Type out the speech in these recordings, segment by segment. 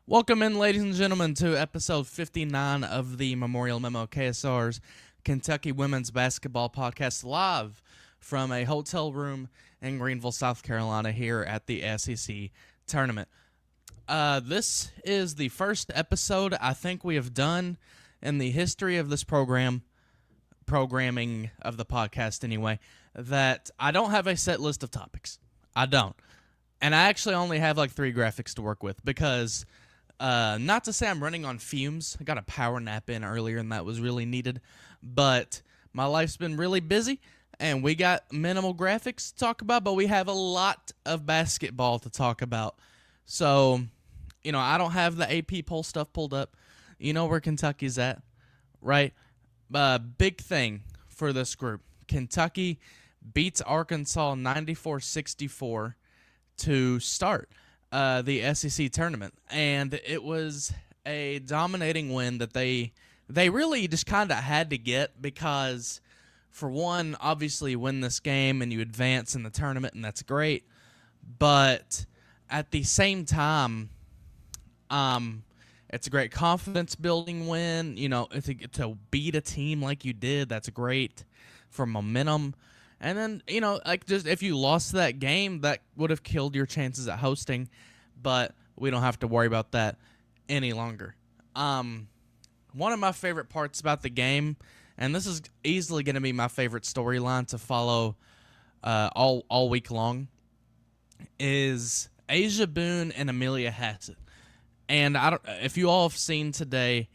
Welcome in, ladies and gentlemen, to episode 59 of the Memorial Memo KSR's Kentucky Women's Basketball Podcast, live from a hotel room in Greenville, South Carolina, here at the SEC tournament. This is the first episode I think we have done in the history of this programming of the podcast anyway, that I don't have a set list of topics. I don't. And I actually only have like 3 graphics to work with because... not to say I'm running on fumes. I got a power nap in earlier, and that was really needed. But my life's been really busy, and we got minimal graphics to talk about, but we have a lot of basketball to talk about. So, I don't have the AP poll stuff pulled up. You know where Kentucky's at, right? Big thing for this group. Kentucky beats Arkansas 94-64 to start the SEC tournament, and it was a dominating win that they really just kind of had to get because, for one, obviously you win this game and you advance in the tournament, and that's great, but at the same time, it's a great confidence-building win. To beat a team like you did, that's great for momentum. And then, just if you lost that game, that would have killed your chances at hosting, but we don't have to worry about that any longer. One of my favorite parts about the game, and this is easily going to be my favorite storyline to follow all week long, is Asia Boone and Amelia Hassett. And if you all have seen today,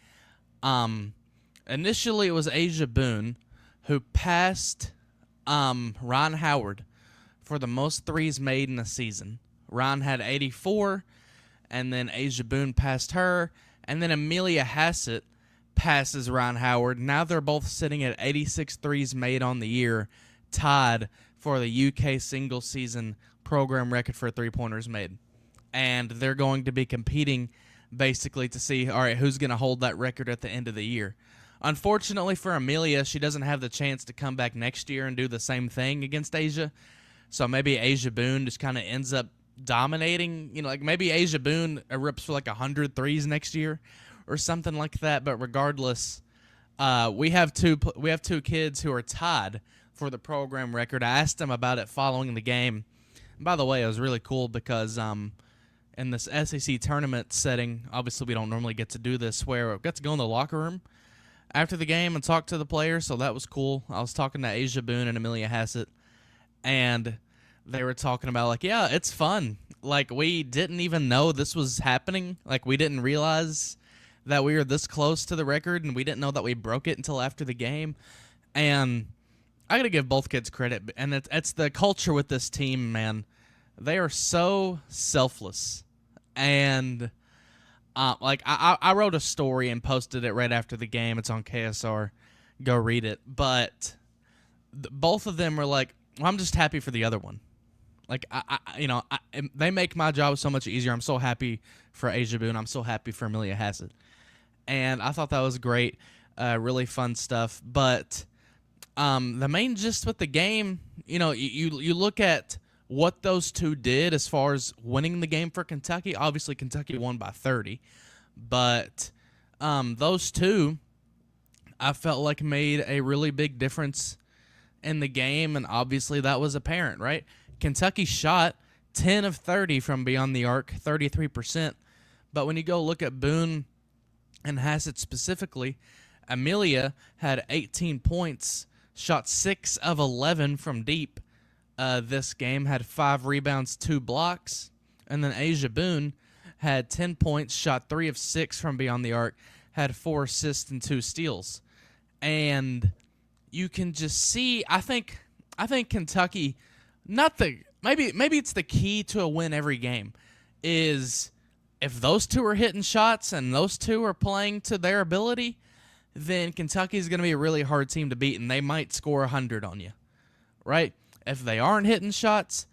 initially it was Asia Boone who passed Ryan Howard for the most threes made in a season. Ryan had 84, and then Asia Boone passed her, and then Amelia Hassett passes Ryan Howard. Now they're both sitting at 86 threes made on the year, tied for the UK single season program record for three-pointers made. And they're going to be competing basically to see, all right, who's going to hold that record at the end of the year. Unfortunately for Amelia, she doesn't have the chance to come back next year and do the same thing against Asia. So maybe Asia Boone just kind of ends up dominating. Maybe Asia Boone rips for like 100 threes next year or something like that. But regardless, we have two kids who are tied for the program record. I asked them about it following the game. And by the way, it was really cool because in this SEC tournament setting, obviously we don't normally get to do this, where I got to go in the locker room after the game and talk to the players, so that was cool. I was talking to Asia Boone and Amelia Hassett, and they were talking about, yeah, it's fun. We didn't even know this was happening. We didn't realize that we were this close to the record, and we didn't know that we broke it until after the game. And I got to give both kids credit, and it's the culture with this team, man. They are so selfless, and... I wrote a story and posted it right after the game. It's on KSR. Go read it. But both of them were like, well, I'm just happy for the other one. They make my job so much easier. I'm so happy for Asia Boone. I'm so happy for Amelia Hassett. And I thought that was great. Really fun stuff. But the main gist with the game, you look at what those two did as far as winning the game for Kentucky. Obviously, Kentucky won by 30. But those two, I felt like made a really big difference in the game, and obviously that was apparent, right? Kentucky shot 10 of 30 from beyond the arc, 33%. But when you go look at Boone and Hassett specifically, Amelia had 18 points, shot 6 of 11 from deep. This game, had 5 rebounds, 2 blocks, and then Asia Boone had 10 points, shot 3 of 6 from beyond the arc, had 4 assists and 2 steals. And you can just see, I think Kentucky, maybe it's the key to a win every game, is if those two are hitting shots and those two are playing to their ability, then Kentucky's going to be a really hard team to beat, and they might score 100 on you, right? If they aren't hitting shots,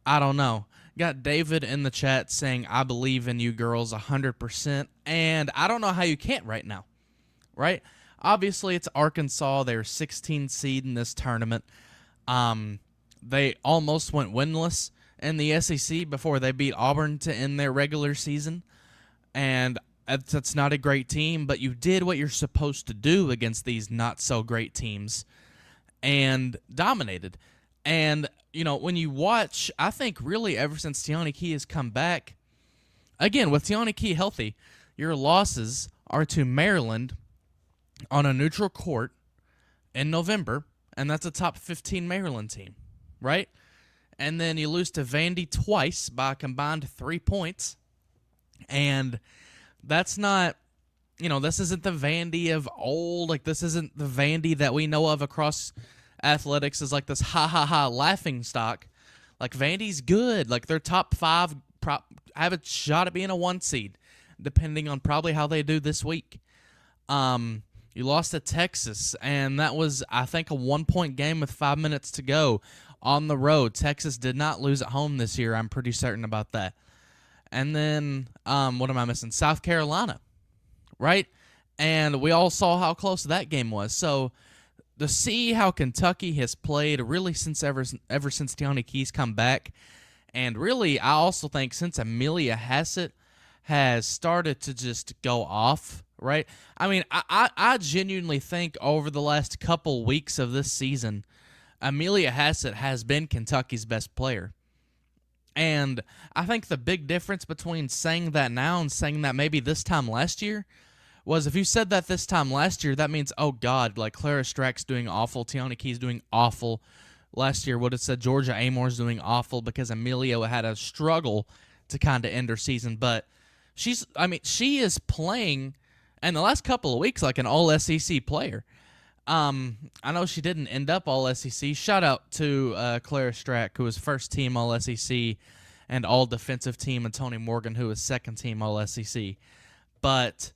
I don't know. Got David in the chat saying, I believe in you girls 100%, and I don't know how you can't right now, right? Obviously, it's Arkansas. They're 16 seed in this tournament. They almost went winless in the SEC before they beat Auburn to end their regular season. And that's not a great team, but you did what you're supposed to do against these not-so-great teams and dominated. And, when you watch, I think really ever since Tiani Key has come back, again, with Tiani Key healthy, your losses are to Maryland on a neutral court in November, and that's a top 15 Maryland team, right? And then you lose to Vandy twice by a combined 3 points. And that's not, this isn't the Vandy of old. Like, this isn't the Vandy that we know of across athletics as like this ha-ha-ha laughing stock. Like, Vandy's good. Like, they're top 5, have a shot at being a 1 seed, depending on probably how they do this week. You lost to Texas, and that was, I think, a 1-point game with 5 minutes to go on the road. Texas did not lose at home this year. I'm pretty certain about that. And then, what am I missing? South Carolina, right? And we all saw how close that game was. So to see how Kentucky has played really since ever since Tiani Key's come back, and really I also think since Amelia Hassett has started to just go off, right? I mean, I genuinely think over the last couple weeks of this season, Amelia Hassett has been Kentucky's best player. And I think the big difference between saying that now and saying that maybe this time last year was if you said that this time last year, that means, oh, God, like Clara Strack's doing awful, Tiani Key's doing awful. Last year would have said Georgia Amor's doing awful because Amelia had a struggle to kind of end her season. But she is playing in the last couple of weeks like an all-SEC player. I know she didn't end up all-SEC. Shout out to Clara Strack, who was first-team all-SEC, and all-defensive team, and Tony Morgan, who was second-team all-SEC. But,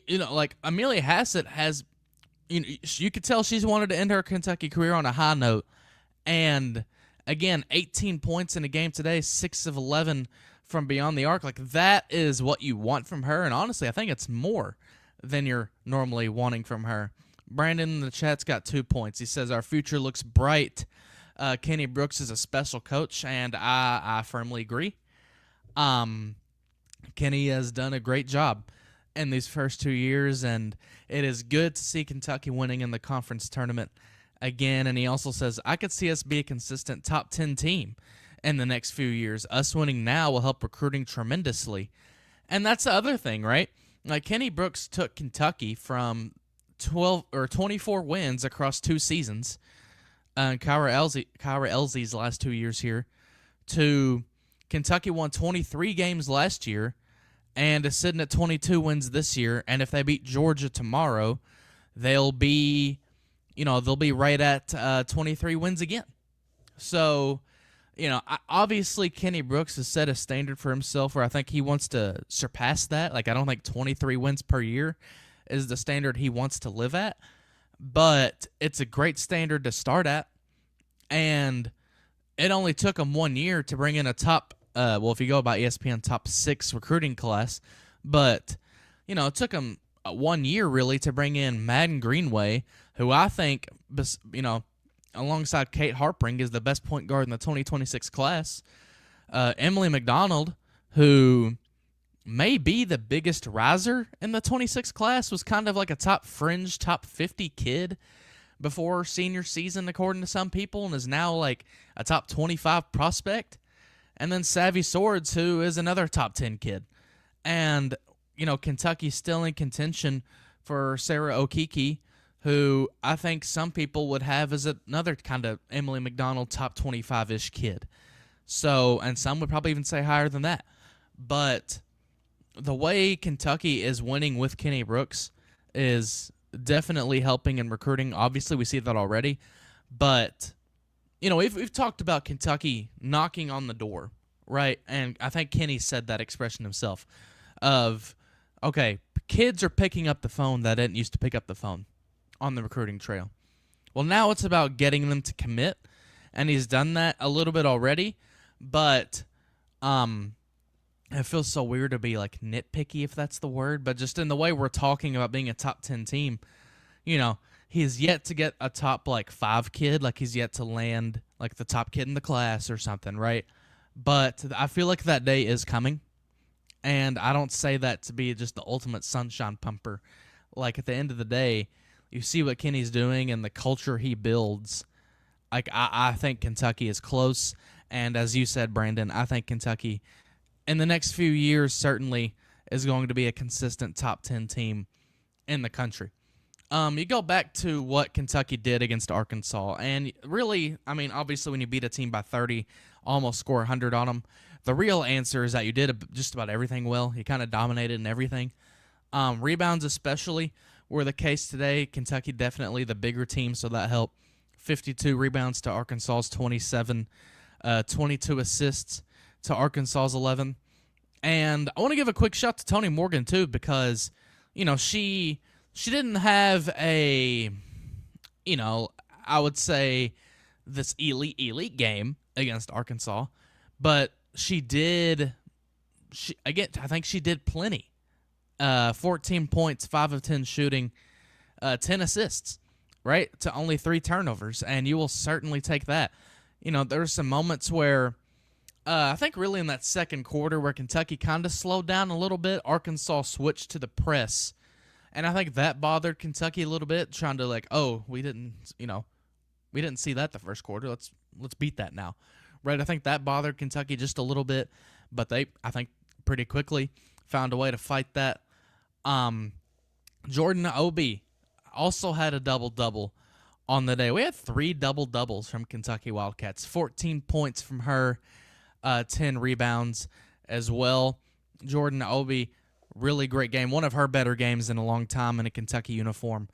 like Amelia Hassett has, you could tell she's wanted to end her Kentucky career on a high note. And, again, 18 points in a game today, 6 of 11 from beyond the arc. Like, that is what you want from her. And, honestly, I think it's more than you're normally wanting from her. Brandon in the chat's got 2 points. He says, our future looks bright. Kenny Brooks is a special coach, and I firmly agree. Kenny has done a great job in these first 2 years, and it is good to see Kentucky winning in the conference tournament again. And he also says, I could see us be a consistent top 10 team in the next few years. Us winning now will help recruiting tremendously. And that's the other thing, right? Like, Kenny Brooks took Kentucky from 12 or 24 wins across 2 seasons, Kyra Elsie's last 2 years here, to Kentucky won 23 games last year and is sitting at 22 wins this year. And if they beat Georgia tomorrow, they'll be right at 23 wins again. So, obviously Kenny Brooks has set a standard for himself where I think he wants to surpass that. Like, I don't think 23 wins per year is the standard he wants to live at, but it's a great standard to start at, and it only took him 1 year to bring in a top, if you go by ESPN, top 6 recruiting class, but, it took him 1 year, really, to bring in Madden Greenway, who I think, alongside Kate Harpring, is the best point guard in the 2026 class, Emily McDonald, who may be the biggest riser in the 26 class, was kind of like a top 50 kid before senior season, according to some people, and is now like a top 25 prospect. And then Savvy Swords, who is another top 10 kid. And, Kentucky's still in contention for Sarah Okeke, who I think some people would have as another kind of Emily McDonald top 25-ish kid. So, and some would probably even say higher than that. But the way Kentucky is winning with Kenny Brooks is definitely helping in recruiting. Obviously, we see that already. But, we've talked about Kentucky knocking on the door, right? And I think Kenny said that expression himself of, okay, kids are picking up the phone that didn't used to pick up the phone on the recruiting trail. Well, now it's about getting them to commit, and he's done that a little bit already. But, it feels so weird to be, like, nitpicky, if that's the word, but just in the way we're talking about being a top 10 team, he's yet to get a top, 5 kid, like he's yet to land, like, the top kid in the class or something, right? But I feel like that day is coming, And I don't say that to be just the ultimate sunshine pumper. Like, at the end of the day, you see what Kenny's doing and the culture he builds. Like, I think Kentucky is close. And as you said, Brandon, I think Kentucky, in the next few years, certainly is going to be a consistent top 10 team in the country. You go back to what Kentucky did against Arkansas, and really, I mean, obviously when you beat a team by 30, almost score 100 on them, the real answer is that you did just about everything well. You kind of dominated in everything. Rebounds especially were the case today. Kentucky definitely the bigger team, so that helped. 52 rebounds to Arkansas's 27, 22 assists to Arkansas's 11. And I want to give a quick shout to Toni Morgan, too, because, she didn't have a, I would say this elite game against Arkansas, but she did, I think she did plenty. 14 points, 5 of 10 shooting, 10 assists, right, to only 3 turnovers, and you will certainly take that. There were some moments where I think really in that second quarter where Kentucky kind of slowed down a little bit, Arkansas switched to the press, and I think that bothered Kentucky a little bit, trying to we didn't see that the first quarter. Let's beat that now, right? I think that bothered Kentucky just a little bit, but they, I think, pretty quickly found a way to fight that. Jordan Obi also had a double-double on the day. We had 3 double-doubles from Kentucky Wildcats, 14 points from her, 10 rebounds as well. Jordan Obi, really great game. One of her better games in a long time in a Kentucky uniform.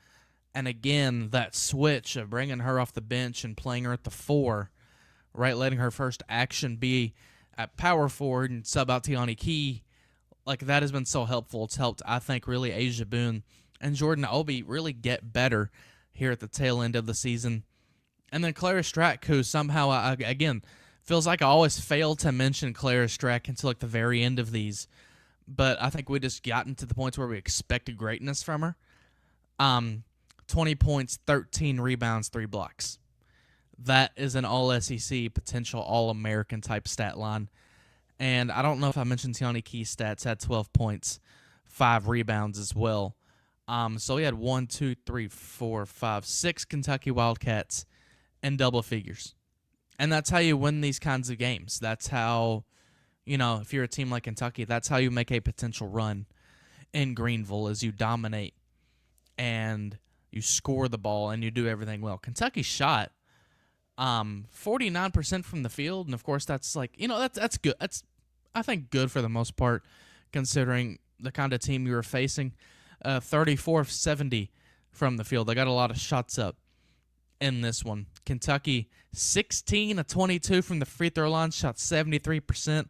And again, that switch of bringing her off the bench and playing her at the 4, right, letting her first action be at power forward and sub out Tiani Key, like that has been so helpful. It's helped, I think, really Asia Boone and Jordan Obi really get better here at the tail end of the season. And then Clara Strack, who somehow, again, feels like I always fail to mention Clara Strack until the very end of these. But I think we just gotten to the points where we expected greatness from her. 20 points, 13 rebounds, 3 blocks. That is an all-SEC, potential All-American type stat line. And I don't know if I mentioned Tiani Key's stats, had 12 points, 5 rebounds as well. So we had 6 Kentucky Wildcats in double figures. And that's how you win these kinds of games. That's how, if you're a team like Kentucky, that's how you make a potential run in Greenville, is you dominate and you score the ball and you do everything well. Kentucky shot 49% from the field, and of course that's that's good. That's, I think, good for the most part, considering the kind of team you were facing. 34 of 70 from the field. They got a lot of shots up in this one. Kentucky 16 of 22 from the free throw line, shot 73%.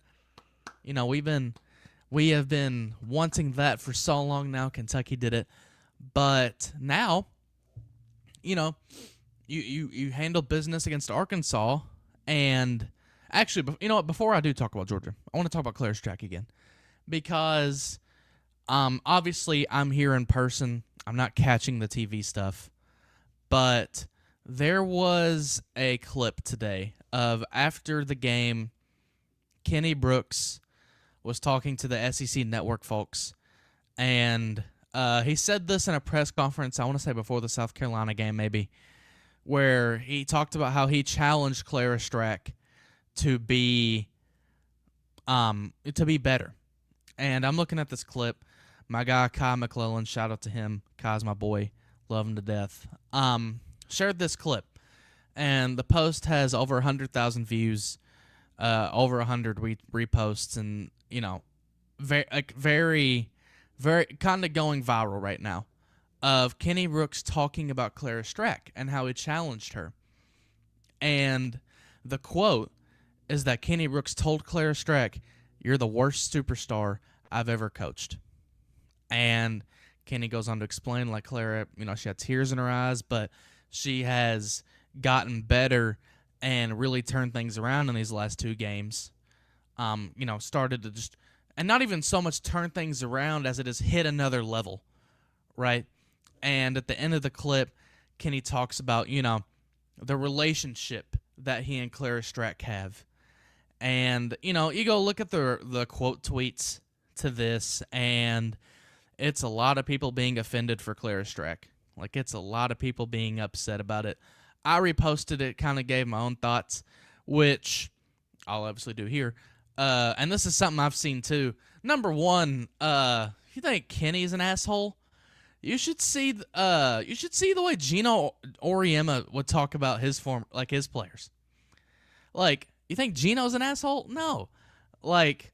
We have been wanting that for so long now. Kentucky did it, but now, you handle business against Arkansas. And actually, before I do talk about Georgia, I want to talk about Clara Strack again, because obviously I'm here in person. I'm not catching the TV stuff, but there was a clip today of after the game, Kenny Brooks was talking to the SEC Network folks, and he said this in a press conference, I want to say before the South Carolina game maybe, where he talked about how he challenged Clara Strack to be better. And I'm looking at this clip. My guy, Kai McClellan, shout out to him. Kai's my boy. Love him to death. Shared this clip. And the post has over 100,000 views, over 100 reposts, and, very, very kind of going viral right now, of Kenny Brooks talking about Clara Strack and how he challenged her. And the quote is that Kenny Brooks told Clara Strack, "You're the worst superstar I've ever coached." And Kenny goes on to explain, Clara, she had tears in her eyes, but she has gotten better and really turned things around in these last 2 games. Started to just, and not even so much turn things around as it has hit another level, right? And at the end of the clip, Kenny talks about, the relationship that he and Clara Strack have. And, you go look at the quote tweets to this, and it's a lot of people being offended for Clara Strack. Like, it's a lot of people being upset about it. I reposted it, kind of gave my own thoughts, which I'll obviously do here. And this is something I've seen too. Number one, if you think Kenny's an asshole, you should see the way Gino Auriemma would talk about his his players. Like, you think Gino's an asshole? No. Like,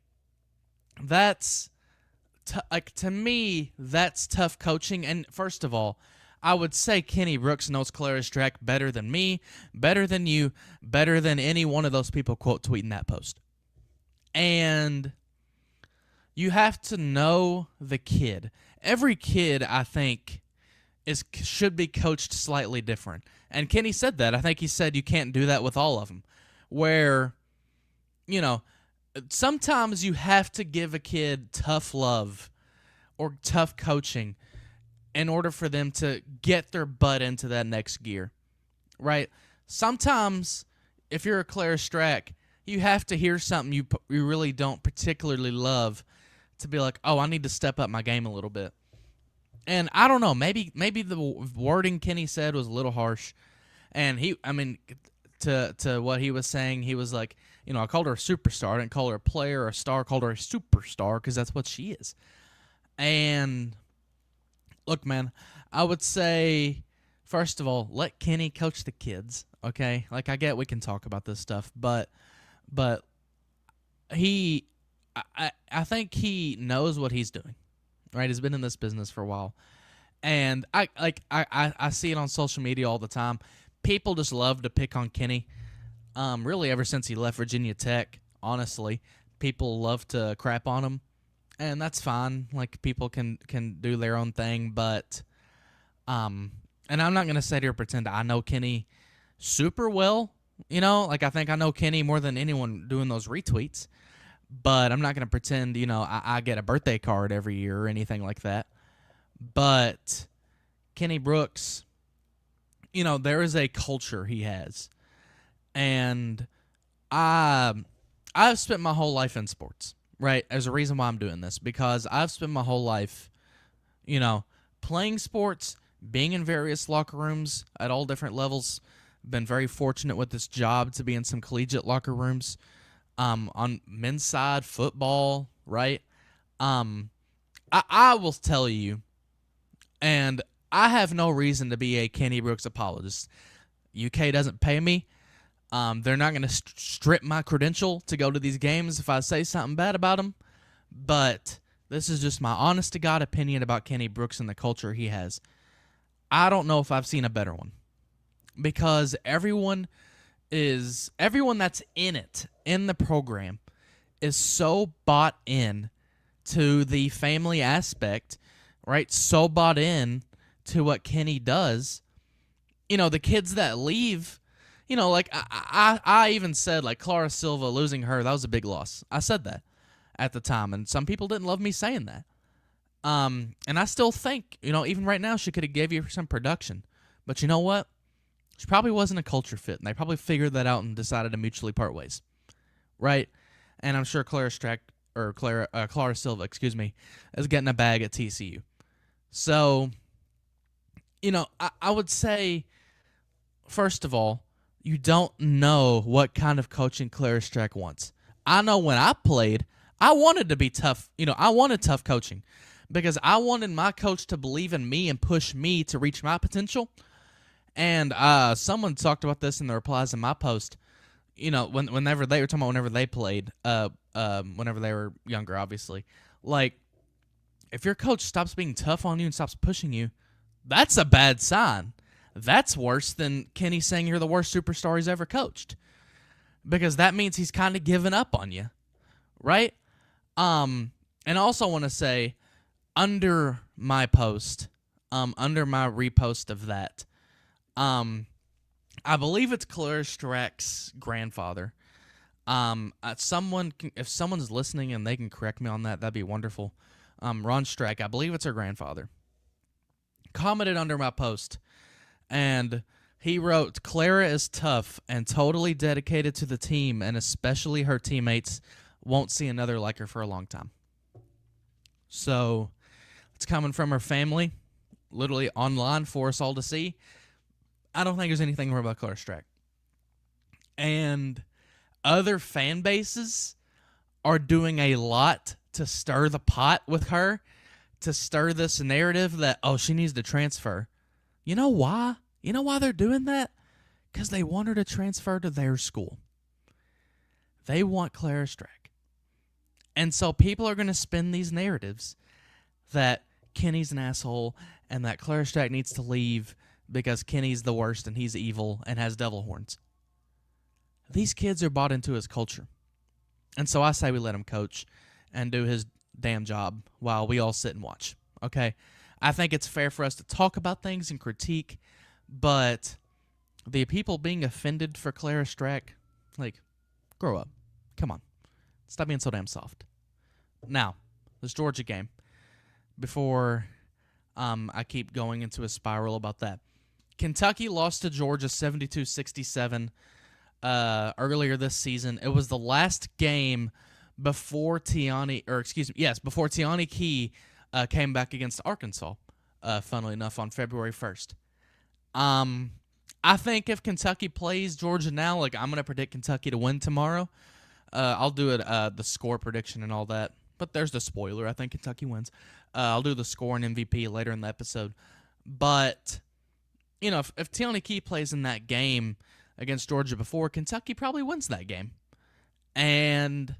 that's to me, that's tough coaching. And first of all, I would say Kenny Brooks knows Clara Strack better than me, better than you, better than any one of those people quote tweeting that post. And you have to know the kid. Every kid, I think, should be coached slightly different. And Kenny said that. I think he said you can't do that with all of them. Where, sometimes you have to give a kid tough love or tough coaching in order for them to get their butt into that next gear, right? Sometimes, if you're a Clara Strack, you have to hear something you really don't particularly love to be like, oh, I need to step up my game a little bit. And I don't know, maybe the wording Kenny said was a little harsh, and to what he was saying, he was like, I called her a superstar. I didn't call her a player or a star. I called her a superstar because that's what she is. And look, man, I would say, first of all, let Kenny coach the kids, okay? Like, I get we can talk about this stuff, but I think he knows what he's doing, right? He's been in this business for a while. And I see it on social media all the time. People just love to pick on Kenny. Really, ever since he left Virginia Tech, honestly, people love to crap on him, and that's fine. Like, people can do their own thing, but and I'm not gonna sit here and pretend I know Kenny super well. Like, I think I know Kenny more than anyone doing those retweets, but I'm not gonna pretend I get a birthday card every year or anything like that. But Kenny Brooks, there is a culture he has. And I've spent my whole life in sports, right? There's a reason why I'm doing this, because I've spent my whole life, playing sports, being in various locker rooms at all different levels. Been very fortunate with this job to be in some collegiate locker rooms, on men's side, football, right? I will tell you, and I have no reason to be a Kenny Brooks apologist. UK doesn't pay me. They're not going to strip my credential to go to these games if I say something bad about them. But this is just my honest-to-God opinion about Kenny Brooks and the culture he has. I don't know if I've seen a better one. Because everyone that's in it, in the program, is so bought in to the family aspect, right? So bought in to what Kenny does. The kids that leave, like I even said, like, Clara Silva, losing her, that was a big loss. I said that at the time, and some people didn't love me saying that. And I still think, even right now, she could have gave you some production. But you know what? She probably wasn't a culture fit, and they probably figured that out and decided to mutually part ways, right? And I'm sure Clara Silva, is getting a bag at TCU. So, I would say, first of all, you don't know what kind of coaching Clara Strack wants. I know when I played, I wanted to be tough. I wanted tough coaching because I wanted my coach to believe in me and push me to reach my potential. And someone talked about this in the replies in my post. Whenever they were talking about whenever they played, whenever they were younger, obviously. Like, if your coach stops being tough on you and stops pushing you, that's a bad sign. That's worse than Kenny saying you're the worst superstar he's ever coached. Because that means he's kind of given up on you, right? And I also want to say, under my post, under my repost of that, I believe it's Clara Strack's grandfather. If someone's listening and they can correct me on that, that'd be wonderful. Ron Strack, I believe it's her grandfather, commented under my post, and he wrote, "Clara is tough and totally dedicated to the team, and especially her teammates. Won't see another like her for a long time." So it's coming from her family, literally online for us all to see. I don't think there's anything wrong about Claire Strack. And other fan bases are doing a lot to stir the pot with her, to stir this narrative that, oh, she needs to transfer. You know why? You know why they're doing that? Because they want her to transfer to their school. They want Clara Strack. And so people are going to spin these narratives that Kenny's an asshole and that Clara Strack needs to leave because Kenny's the worst and he's evil and has devil horns. These kids are bought into his culture. And so I say we let him coach and do his damn job while we all sit and watch. Okay? I think it's fair for us to talk about things and critique, but the people being offended for Clara Strack, like, grow up. Come on. Stop being so damn soft. Now, this Georgia game, before I keep going into a spiral about that. Kentucky lost to Georgia 72-67 earlier this season. It was the last game before Tiani Key came back against Arkansas, funnily enough, on February 1st. I think if Kentucky plays Georgia now, like, I'm going to predict Kentucky to win tomorrow. I'll do it the score prediction and all that. But there's the spoiler. I think Kentucky wins. I'll do the score and MVP later in the episode. But, you know, if Tiani Key plays in that game against Georgia before, Kentucky probably wins that game. And,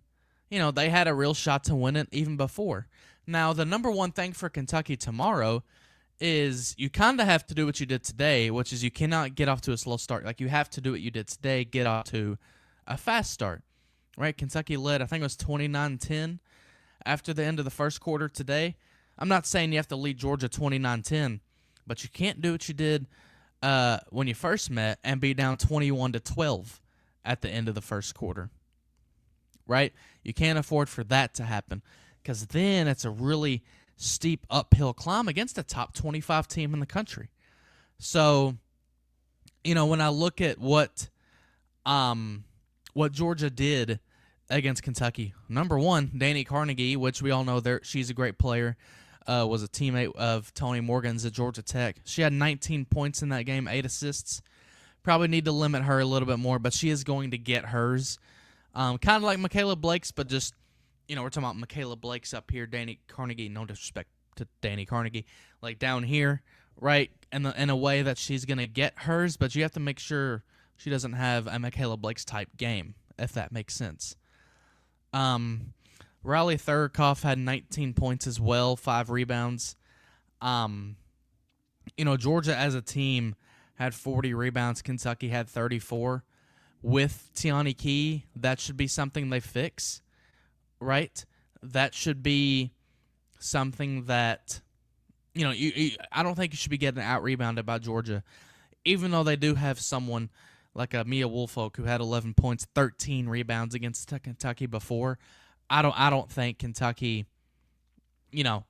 you know, they had a real shot to win it even before. Now, the number one thing for Kentucky tomorrow is you kind of have to do what you did today, which is you cannot get off to a slow start. Like, you have to do what you did today, get off to a fast start. Right? Kentucky led, I think it was 29-10 after the end of the first quarter today. I'm not saying you have to lead Georgia 29-10, but you can't do what you did when you first met and be down 21-12 at the end of the first quarter. Right? You can't afford for that to happen because then it's a really steep uphill climb against a top 25 team in the country. So, you know, when I look at what Georgia did against Kentucky, number one, Danny Carnegie, which we all know she's a great player, was a teammate of Tony Morgan's at Georgia Tech. She had 19 points in that game, 8 assists. Probably need to limit her a little bit more, but she is going to get hers. Kind of like Michaela Blake's, but just, you know, we're talking about Michaela Blake's up here, Danny Carnegie, no disrespect to Danny Carnegie, like down here, right, in a way that she's going to get hers, but you have to make sure she doesn't have a Michaela Blake's type game, if that makes sense. Riley Thurkoff had 19 points as well, 5 rebounds. You know, Georgia as a team had 40 rebounds. Kentucky had 34. With Tiani Key, that should be something they fix, right? That should be something that, you know, I don't think you should be getting out-rebounded by Georgia, even though they do have someone like a Mia Woolfolk who had 11 points, 13 rebounds against Kentucky before. I don't think Kentucky, you know,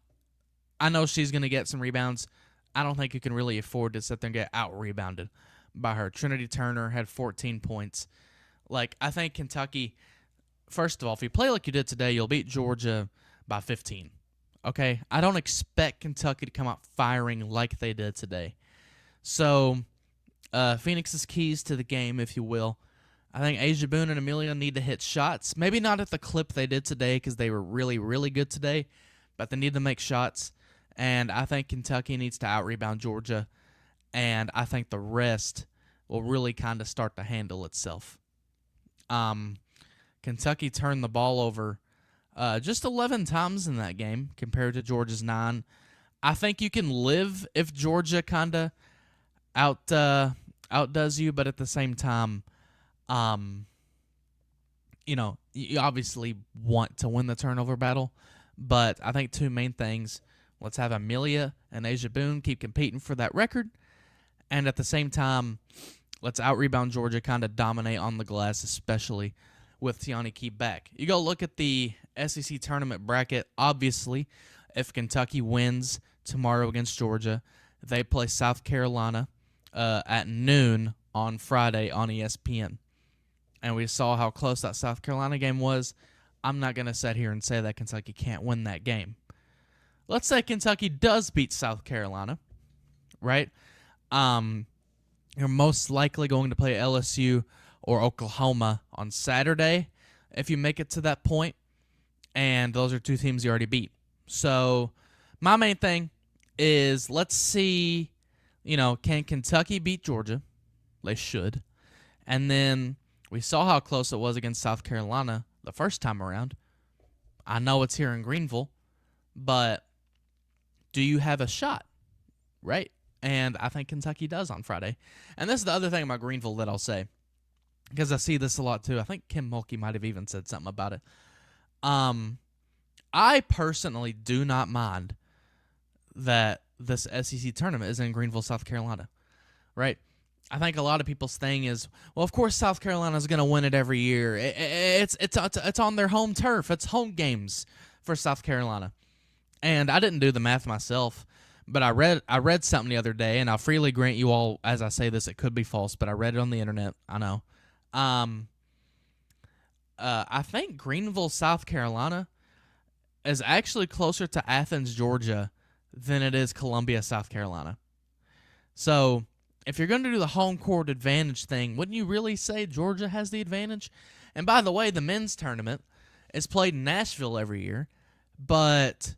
I know she's going to get some rebounds. I don't think you can really afford to sit there and get out-rebounded by her. Trinity Turner had 14 points. Like, I think Kentucky, first of all, if you play like you did today, you'll beat Georgia by 15. Okay? I don't expect Kentucky to come out firing like they did today. So, Phoenix's keys to the game, if you will. I think Asia Boone and Amelia need to hit shots. Maybe not at the clip they did today because they were really, really good today, but they need to make shots. And I think Kentucky needs to out-rebound Georgia, and I think the rest will really kind of start to handle itself. Kentucky turned the ball over just 11 times in that game compared to Georgia's 9. I think you can live if Georgia kind of outdoes you, but at the same time, you know, you obviously want to win the turnover battle, but I think 2 main things. Let's have Amelia and Asia Boone keep competing for that record, and at the same time, let's out-rebound Georgia, kind of dominate on the glass, especially with Tiani Key back. You go look at the SEC tournament bracket. Obviously, if Kentucky wins tomorrow against Georgia, they play South Carolina at noon on Friday on ESPN. And we saw how close that South Carolina game was. I'm not going to sit here and say that Kentucky can't win that game. let's say Kentucky does beat South Carolina, right? You're most likely going to play LSU or Oklahoma on Saturday if you make it to that point, and those are two teams you already beat. So my main thing is let's see, can Kentucky beat Georgia? They should. And then we saw how close it was against South Carolina the first time around. I know it's here in Greenville, but do you have a shot, right? And I think Kentucky does on Friday. And this is the other thing about Greenville that I'll say, because I see this a lot too. I think Kim Mulkey might have even said something about it. I personally do not mind that this SEC tournament is in Greenville, South Carolina, right? I think a lot of people's thing is, well, of course South Carolina is going to win it every year. It's on their home turf. It's home games for South Carolina. And I didn't do the math myself, but I read something the other day, and I'll freely grant you all, as I say this, it could be false, but I read it on the internet. I know. I think Greenville, South Carolina is actually closer to Athens, Georgia than it is Columbia, South Carolina. So if you're going to do the home court advantage thing, wouldn't you really say Georgia has the advantage? And by the way, the men's tournament is played in Nashville every year, but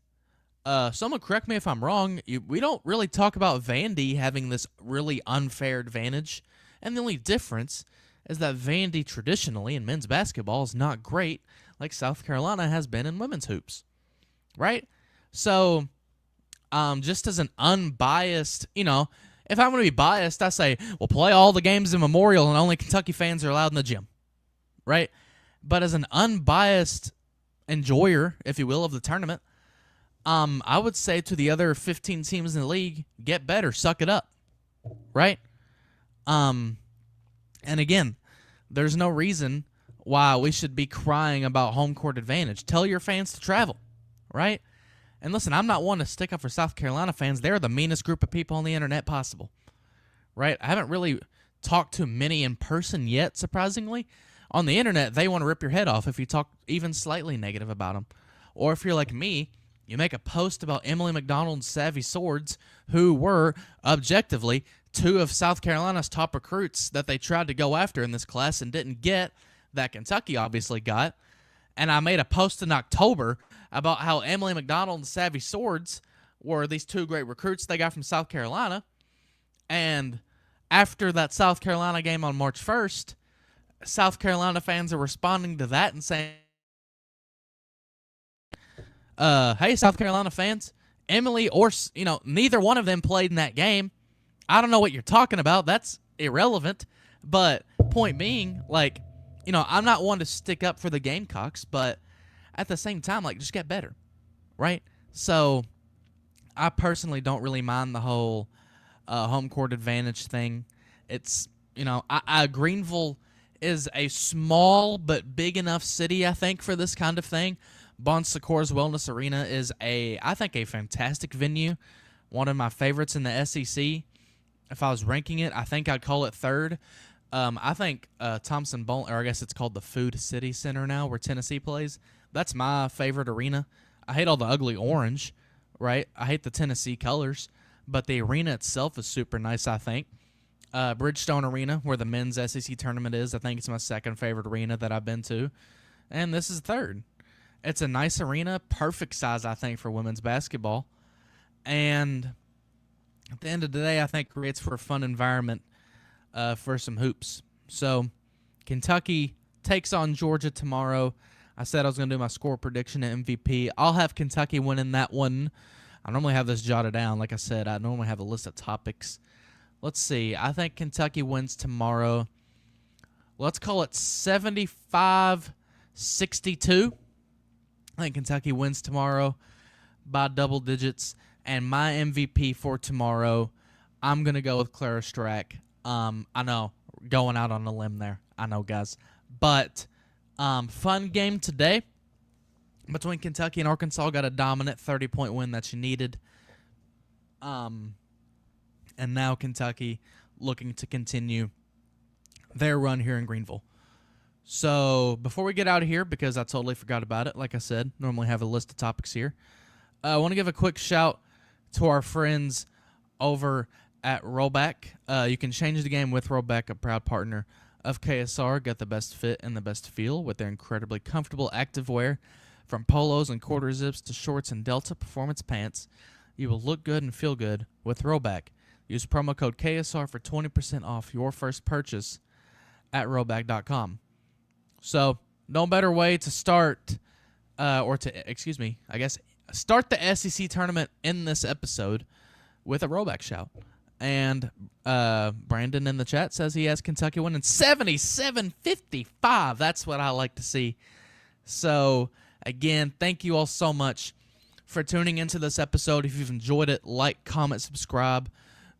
someone correct me if I'm wrong, we don't really talk about Vandy having this really unfair advantage, and the only difference is that Vandy traditionally in men's basketball is not great like South Carolina has been in women's hoops, right? So just as an unbiased, if I'm going to be biased, I say, well, play all the games in Memorial and only Kentucky fans are allowed in the gym, right? But as an unbiased enjoyer, if you will, of the tournament, I would say to the other 15 teams in the league, get better, suck it up, right? And again, there's no reason why we should be crying about home court advantage. Tell your fans to travel, right? And listen, I'm not one to stick up for South Carolina fans. They're the meanest group of people on the internet possible, right? I haven't really talked to many in person yet, surprisingly. On the internet, they want to rip your head off if you talk even slightly negative about them. Or if you're like me, you make a post about Emily McDonald and Savvy Swords, who were, objectively, two of South Carolina's top recruits that they tried to go after in this class and didn't get, that Kentucky obviously got. And I made a post in October about how Emily McDonald and Savvy Swords were these two great recruits they got from South Carolina. And after that South Carolina game on March 1st, South Carolina fans are responding to that and saying, hey, South Carolina fans, Emily or, neither one of them played in that game. I don't know what you're talking about. That's irrelevant. But point being, I'm not one to stick up for the Gamecocks, but at the same time, just get better, right? So I personally don't really mind the whole home court advantage thing. It's, Greenville is a small but big enough city, I think, for this kind of thing. Bon Secours Wellness Arena is I think a fantastic venue, one of my favorites in the SEC. If I was ranking it, I think I'd call it third. I think Thompson Bowling, or I guess it's called the Food City Center now, where Tennessee plays. That's my favorite arena. I hate all the ugly orange, right? I hate the Tennessee colors, but the arena itself is super nice, I think. Bridgestone Arena, where the men's SEC tournament is, I think it's my second favorite arena that I've been to. And this is third. It's a nice arena, perfect size, I think, for women's basketball. And at the end of the day, I think creates for a fun environment for some hoops. So Kentucky takes on Georgia tomorrow. I said I was going to do my score prediction at MVP. I'll have Kentucky winning that one. I normally have this jotted down. Like I said, I normally have a list of topics. Let's see. I think Kentucky wins tomorrow. Let's call it 75-62. I think Kentucky wins tomorrow by double digits. And my MVP for tomorrow, I'm going to go with Clara Strack. I know, going out on a limb there. I know, guys. But fun game today between Kentucky and Arkansas. Got a dominant 30-point win that you needed. And now Kentucky looking to continue their run here in Greenville. So before we get out of here, because I totally forgot about it, like I said, normally have a list of topics here. I want to give a quick shout to our friends over at Rollback. You can change the game with Rollback, a proud partner of KSR. Get the best fit and the best feel with their incredibly comfortable activewear. From polos and quarter zips to shorts and Delta performance pants, you will look good and feel good with Rollback. Use promo code KSR for 20% off your first purchase at rollback.com. So, no better way to start, start the SEC tournament in this episode with a Rollback shout. And Brandon in the chat says he has Kentucky winning 77-55. That's what I like to see. So, again, thank you all so much for tuning into this episode. If you've enjoyed it, like, comment, subscribe.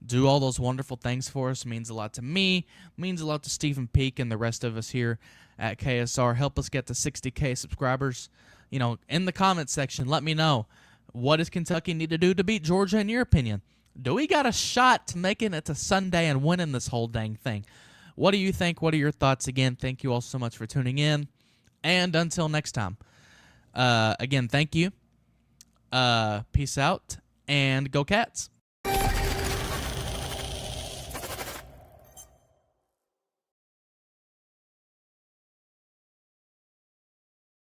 Do all those wonderful things for us. It means a lot to me. It means a lot to Stephen Peak and the rest of us here at KSR. Help us get to 60K subscribers. You know, in the comment section, let me know, what does Kentucky need to do to beat Georgia in your opinion? Do we got a shot to making it to Sunday and winning this whole dang thing? What do you think? What are your thoughts? Again, thank you all so much for tuning in. And until next time, again, thank you. Peace out, and go Cats.